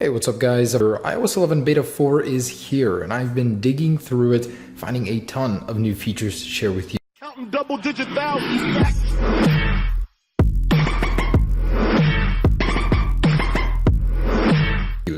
Hey, what's up guys? iOS 11 Beta 4 is here, and I've been digging through it, finding a ton of new features to share with you. Counting double-digit thousands.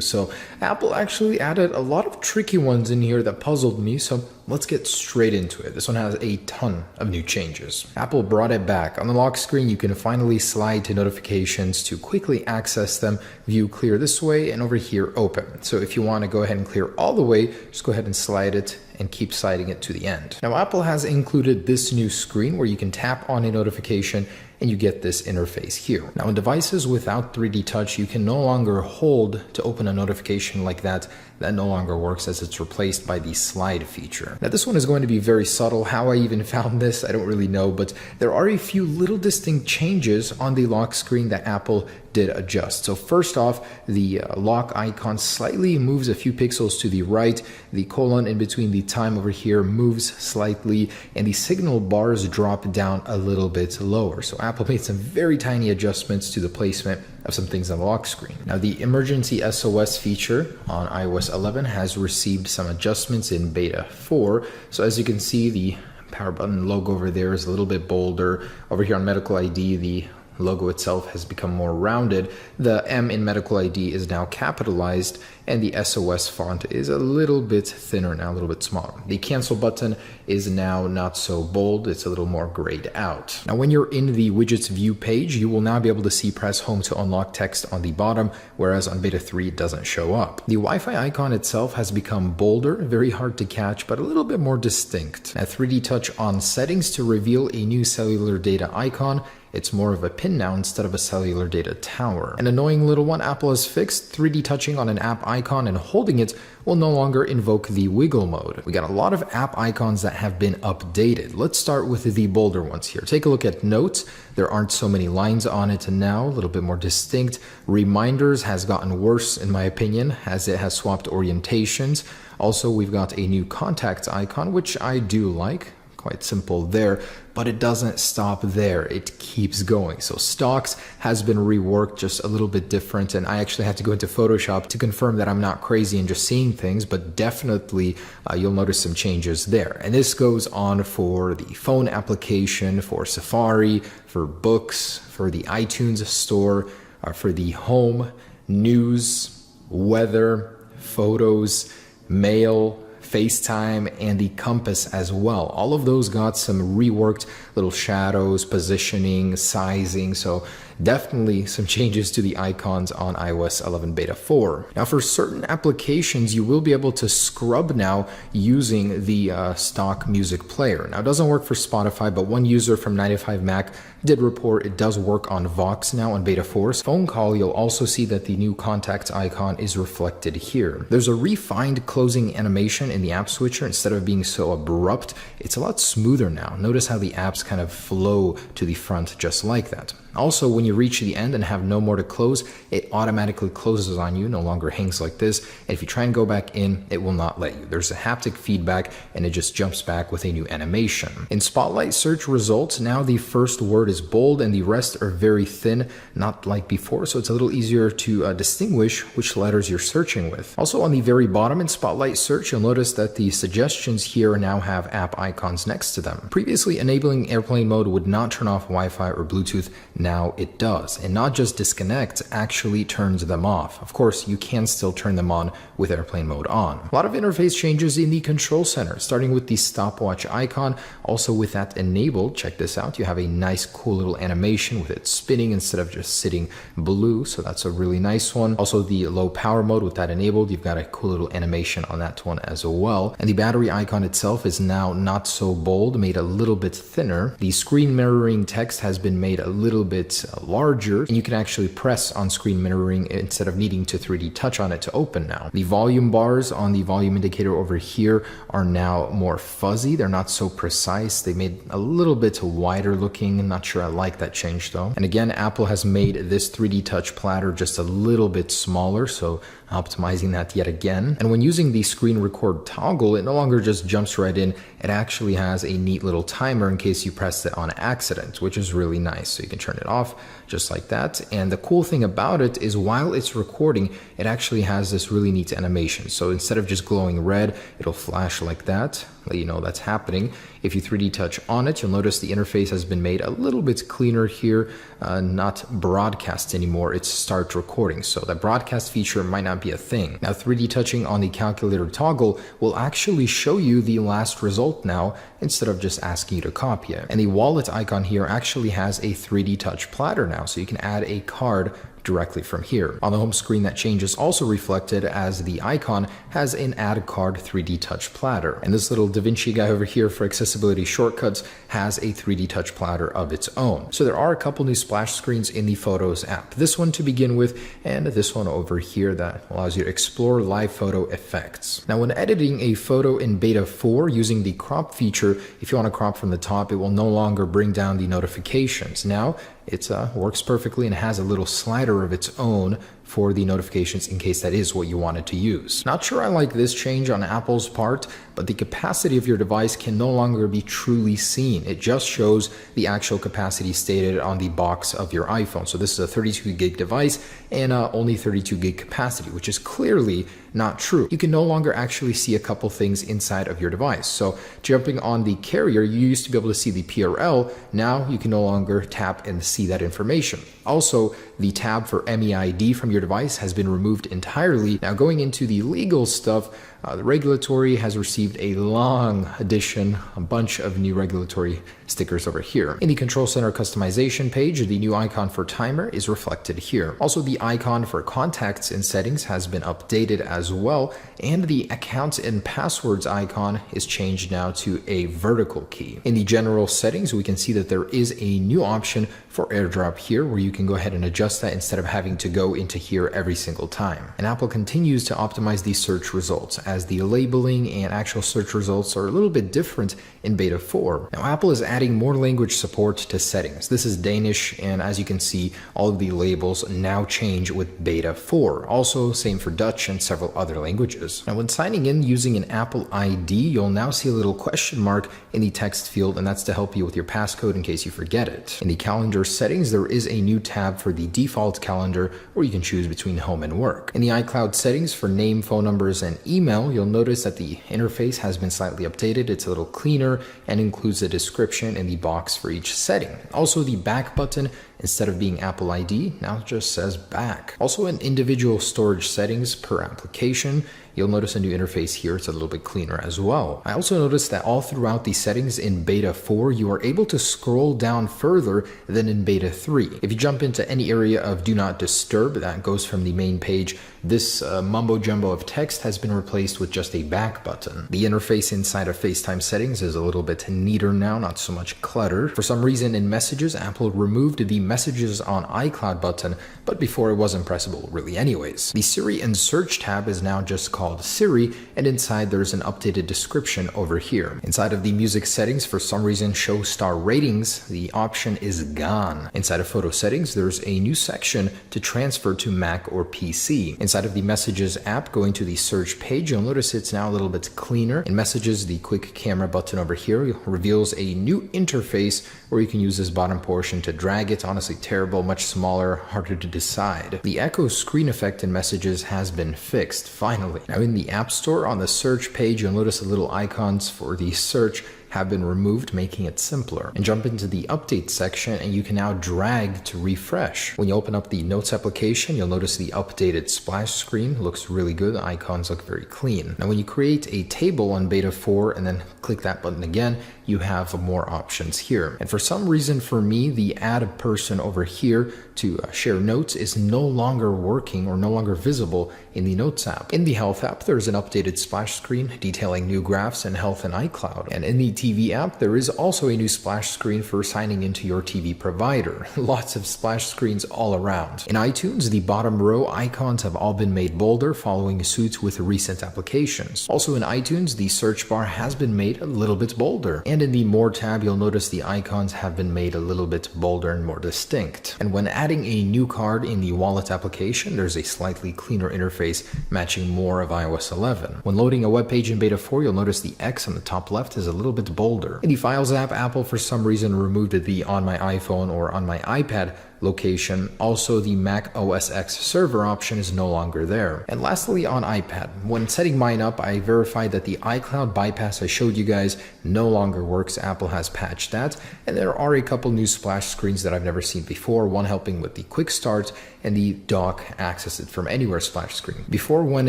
So Apple actually added a lot of tricky ones in here that puzzled me, so let's get straight into it. This one has a ton of new changes. Apple brought it back. On the lock screen, you can finally slide to notifications to quickly access them, view clear this way, and over here open. So if you want to go ahead and clear all the way, just go ahead and slide it and keep sliding it to the end. Now Apple has included this new screen where you can tap on a notification and you get this interface here. Now on devices without 3D touch, you can no longer hold to open a notification like that. That no longer works as it's replaced by the slide feature. Now this one is going to be very subtle. How I even found this, I don't really know, but there are a few little distinct changes on the lock screen that Apple did adjust. So first off, the lock icon slightly moves a few pixels to the right. The colon in between the time over here moves slightly, and the signal bars drop down a little bit lower. So Apple made some very tiny adjustments to the placement of some things on the lock screen. Now the emergency SOS feature on iOS 11 has received some adjustments in beta 4. So as you can see, the power button logo over there is a little bit bolder. Over here on Medical ID, the logo itself has become more rounded. The M in Medical ID is now capitalized, and the SOS font is a little bit thinner now, a little bit smaller. The cancel button is now not so bold, it's a little more grayed out. Now when you're in the widgets view page, you will now be able to see press home to unlock text on the bottom, whereas on beta 3 it doesn't show up. The Wi-Fi icon itself has become bolder, very hard to catch, but a little bit more distinct. Now 3D touch on settings to reveal a new cellular data icon. It's more of a pin now instead of a cellular data tower. An annoying little one Apple has fixed: 3D touching on an app icon and holding it will no longer invoke the wiggle mode. We got a lot of app icons that have been updated. Let's start with the bolder ones here. Take a look at Notes. There aren't so many lines on it now, a little bit more distinct. Reminders has gotten worse in my opinion, as it has swapped orientations. Also, we've got a new Contacts icon, which I do like. Quite simple there, but it doesn't stop there. It keeps going. So Stocks has been reworked just a little bit different, and I actually had to go into Photoshop to confirm that I'm not crazy and just seeing things, but definitely you'll notice some changes there. And this goes on for the phone application, for Safari, for books, for the iTunes store, for the home, news, weather, photos, mail, FaceTime, and the compass as well. All of those got some reworked little shadows, positioning, sizing, so definitely some changes to the icons on iOS 11 Beta 4. Now for certain applications, you will be able to scrub now using the stock music player. Now it doesn't work for Spotify, but one user from 95Mac did report it does work on Vox now on Beta 4. Phone call, you'll also see that the new Contacts icon is reflected here. There's a refined closing animation in the app switcher. Instead of being so abrupt, it's a lot smoother now. Notice how the apps kind of flow to the front just like that. Also, when you reach the end and have no more to close, it automatically closes on you, no longer hangs like this. And if you try and go back in, it will not let you. There's a haptic feedback, and it just jumps back with a new animation. In Spotlight search results, now the first word is bold and the rest are very thin, not like before, so it's a little easier to distinguish which letters you're searching with. Also on the very bottom in Spotlight search, you'll notice that the suggestions here now have app icons next to them. Previously, enabling airplane mode would not turn off Wi-Fi or Bluetooth. Now it does, and not just disconnects, actually turns them off. Of course, you can still turn them on with airplane mode on. A lot of interface changes in the control center, starting with the stopwatch icon. Also with that enabled, check this out, you have a nice cool little animation with it spinning instead of just sitting blue, so that's a really nice one. Also the low power mode, with that enabled, you've got a cool little animation on that one as well. And the battery icon itself is now not so bold, made a little bit thinner. The screen mirroring text has been made a little bit larger, and you can actually press on screen mirroring instead of needing to 3D touch on it to open now. The volume bars on the volume indicator over here are now more fuzzy. They're not so precise. They made a little bit wider looking. I'm not sure I like that change though. And again, Apple has made this 3D touch platter just a little bit smaller, so optimizing that yet again. And when using the screen record toggle, it no longer just jumps right in. It actually has a neat little timer in case you pressed it on accident, which is really nice. So you can turn it off, just like that. And the cool thing about it is while it's recording, it actually has this really neat animation. So instead of just glowing red, it'll flash like that, let you know that's happening. If you 3D touch on it, you'll notice the interface has been made a little bit cleaner here, not broadcast anymore, it's start recording. So that broadcast feature might not be a thing. Now 3D touching on the calculator toggle will actually show you the last result now instead of just asking you to copy it. And the wallet icon here actually has a 3D touch platter now, so you can add a card directly from here. On the home screen, that change is also reflected as the icon has an add card 3D touch platter. And this little DaVinci guy over here for accessibility shortcuts has a 3D touch platter of its own. So there are a couple new splash screens in the Photos app. This one to begin with, and this one over here that allows you to explore live photo effects. Now when editing a photo in beta 4 using the crop feature, if you want to crop from the top, it will no longer bring down the notifications. Now it works perfectly and has a little slider of its own for the notifications in case that is what you wanted to use. Not sure I like this change on Apple's part, but the capacity of your device can no longer be truly seen. It just shows the actual capacity stated on the box of your iPhone. So this is a 32 gig device and only 32 gig capacity, which is clearly not true. You can no longer actually see a couple things inside of your device. So jumping on the carrier, you used to be able to see the PRL. Now you can no longer tap and see that information. Also, the tab for MEID from your device has been removed entirely. Now going into the legal stuff, the regulatory has received a long addition, a bunch of new regulatory stickers over here. In the Control Center customization page, the new icon for timer is reflected here. Also, the icon for contacts and settings has been updated as well, and the accounts and passwords icon is changed now to a vertical key. In the general settings, we can see that there is a new option for AirDrop here, where you can go ahead and adjust that instead of having to go into here every single time. And Apple continues to optimize the search results, as the labeling and actual search results are a little bit different in beta 4. Now Apple is adding more language support to settings. This is Danish, and as you can see, all of the labels now change with beta 4. Also, same for Dutch and several other languages. Now when signing in using an Apple ID, you'll now see a little question mark in the text field, and that's to help you with your passcode in case you forget it. In the calendar settings, there is a new tab for the default calendar where you can choose between home and work. In the iCloud settings for name, phone numbers, and email, you'll notice that the interface has been slightly updated. It's a little cleaner and includes a description in the box for each setting. Also, the back button, instead of being Apple ID, now just says back. Also, in individual storage settings per application, you'll notice a new interface here. It's a little bit cleaner as well. I also noticed that all throughout the settings in beta 4, you are able to scroll down further than in beta 3. If you jump into any area of do not disturb, that goes from the main page, this mumbo jumbo of text has been replaced with just a back button. The interface inside of FaceTime settings is a little bit neater now, not so much clutter. For some reason in messages, Apple removed the messages on iCloud button, but before it wasn't pressable really anyways. The Siri and search tab is now just called Siri, and inside there's an updated description over here. Inside of the music settings, for some reason show star ratings, the option is gone. Inside of photo settings, there's a new section to transfer to Mac or PC. Inside of the Messages app, going to the search page, you'll notice it's now a little bit cleaner. In Messages, the quick camera button over here reveals a new interface where you can use this bottom portion to drag it. Honestly terrible, much smaller, harder to decide. The echo screen effect in Messages has been fixed, finally. Now in the App Store, on the search page, you'll notice the little icons for the search have been removed, making it simpler. And jump into the update section and you can now drag to refresh. When you open up the Notes application, you'll notice the updated splash screen looks really good. The icons look very clean. Now when you create a table on beta 4 and then click that button again, you have more options here. And for some reason for me, the add a person over here to share notes is no longer working or no longer visible in the Notes app. In the Health app, there's an updated splash screen detailing new graphs in Health and iCloud. And in the TV app, there is also a new splash screen for signing into your TV provider. Lots of splash screens all around. In iTunes, the bottom row icons have all been made bolder, following suit with recent applications. Also in iTunes, the search bar has been made a little bit bolder. And in the More tab, you'll notice the icons have been made a little bit bolder and more distinct. And when adding a new card in the Wallet application, there's a slightly cleaner interface matching more of iOS 11. When loading a web page in beta 4, you'll notice the X on the top left is a little bit bolder. In the Files app, Apple for some reason removed the on my iPhone or on my iPad location. Also, the Mac OS X server option is no longer there. And lastly, on iPad, when setting mine up, I verified that the iCloud bypass I showed you guys no longer works. Apple has patched that, and there are a couple new splash screens that I've never seen before, one helping with the quick start and the dock access it from anywhere splash screen. Before, when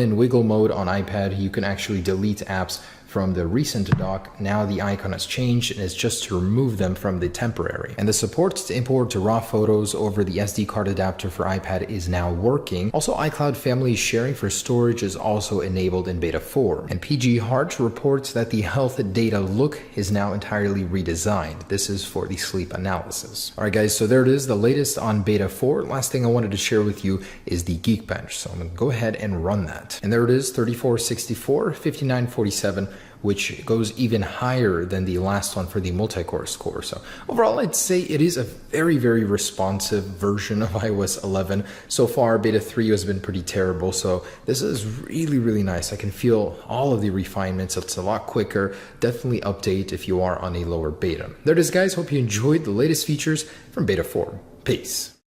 in wiggle mode on iPad, you can actually delete apps from the recent dock. Now the icon has changed and it's just to remove them from the temporary. And the support to import to raw photos over the SD card adapter for iPad is now working. Also, iCloud family sharing for storage is also enabled in beta 4. And PG Hart reports that the health data look is now entirely redesigned. This is for the sleep analysis. Alright guys, so there it is, the latest on beta 4. Last thing I wanted to share with you is the Geekbench. So I'm going to go ahead and run that. And there it is, 3464, 5947, which goes even higher than the last one for the multi-core score. So overall, I'd say it is a very, very responsive version of iOS 11. So far, beta 3 has been pretty terrible. So this is really, really nice. I can feel all of the refinements. It's a lot quicker. Definitely update if you are on a lower beta. There it is, guys. Hope you enjoyed the latest features from beta 4. Peace.